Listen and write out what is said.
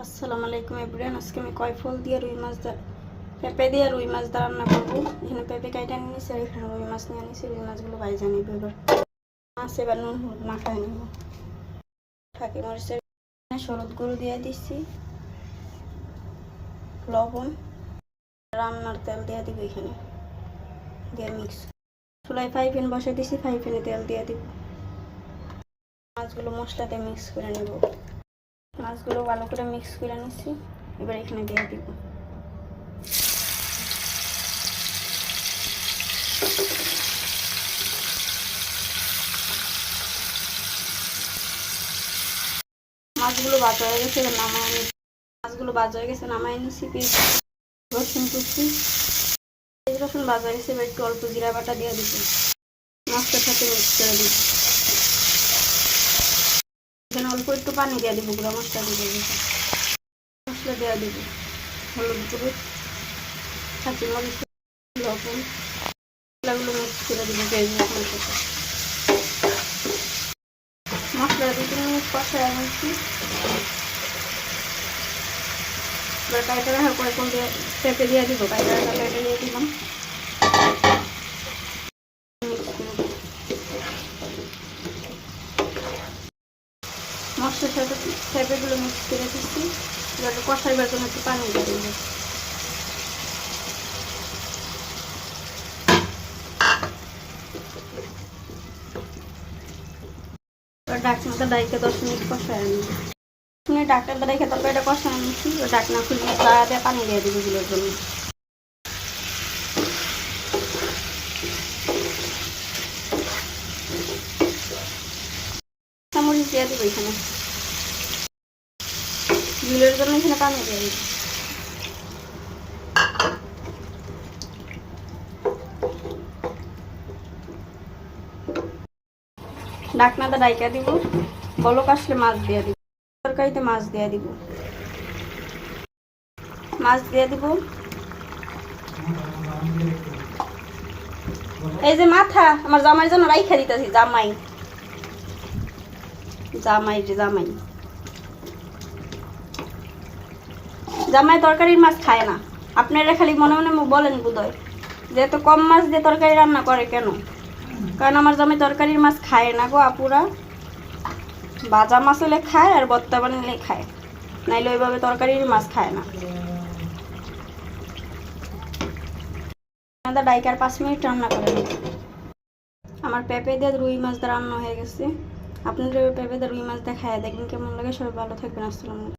আসসালামু আলাইকুম এভরিওয়ান। আজকে আমি কয়ফল দিয়ে রুই মাছ পেঁপে দিয়ে রুই মাছ দা রান্না করবো। এখানে পেঁপে কাইটা নিয়েছি আর এখানে রুই মাছ নিয়ে নিয়েছি। রুই মাছগুলো ভাইজা নিব। এবার মাছ এবার নুন হলুদ মাখায় নিব। ঠাকি মরিচের হলুদ গুঁড়ো দিয়ে দিচ্ছি, লবণ, রান্নার তেল দিয়ে দিব। এখানে দিয়ে মিক্স চুলায় ফ্রাই প্যান বসে দিচ্ছি। ফ্রাই প্যানে তেল দিয়ে দিব। মাছগুলো মশলাতে মিক্স করে নেব। মাছগুলো ভালো করে মিক্স করে নিচ্ছি। এবার এখানে দিয়ে দিব। মাছগুলো ভাজা হয়ে গেছে, নামাই নিচ্ছি। রসুন কুচি, রসুন ভাজা হয়ে গেছে। এবার একটু অল্প জিরা বাটা দিয়ে দিব। মাছটার সাথে মিক্স করে দিব। এখানে অল্প একটু পানি দিয়ে দিব। গুঁড়া মশলা দিয়ে দিব। মশলা দেওয়া দিব, হলুদ গুঁড়ো, কাঁচি মরিচ, লবণ, মশলাগুলো মিক্স করে দিব। মশলা 2-3 মিনিট কষায় নিচ্ছি। এবার কাইটা রাখার পরে কোন দিয়ে পেঁপে দিয়ে দিব। কাইটা রাখা পেঁপে দিয়ে দিলাম। মশলার সাথে পেঁপেগুলো মিক্স করে দিচ্ছি। এবার কষাইবার জন্য একটু পানি দিয়ে দিব। এবার ঢাকনাটা ডাইকে 10 মিনিট কষায় নিব। ডাক্তার রেখে তারপর এটা কষানো নিচ্ছি। ডাকনা খুলে দিয়ে পানি দিয়ে দিব গুলোর জন্য। মরিচ দিয়ে দিব। এখানে গুলোর জন্য এখানে পানি দিয়ে দিব। ডাকনাটা ডাইকা দিব। বলক আসলে মাছ দিয়ে দিব। তরকারিতে মাছ দিয়ে দিব। এই যে মাথা আমার জামাইয়ের জন্য রাইখা দিতেছি। জামাই তরকারির মাছ খায় না। আপনারা খালি মনে মনে বলেন বোধহয় যে এত কম মাছ দিয়ে তরকারি রান্না করে কেন। কারণ আমার জামাই তরকারির মাছ খায় না গো আপুরা। ভাজা মাছ হলে খায় আর ভর্তা বানালে খায়, নাইলে ওইভাবে তরকারির মাছ খায় না। ডাইকার 5 মিনিট রান্না করে নেব। আমার পেঁপে দিয়ে রুই মাছ রান্না হয়ে গেছে। আপনাদের পেঁপে দিয়ে রুই মাছ দিয়ে খাইয়া দেখবেন কেমন লাগে। সবাই ভালো থাকবেন। আসসালামু আলাইকুম।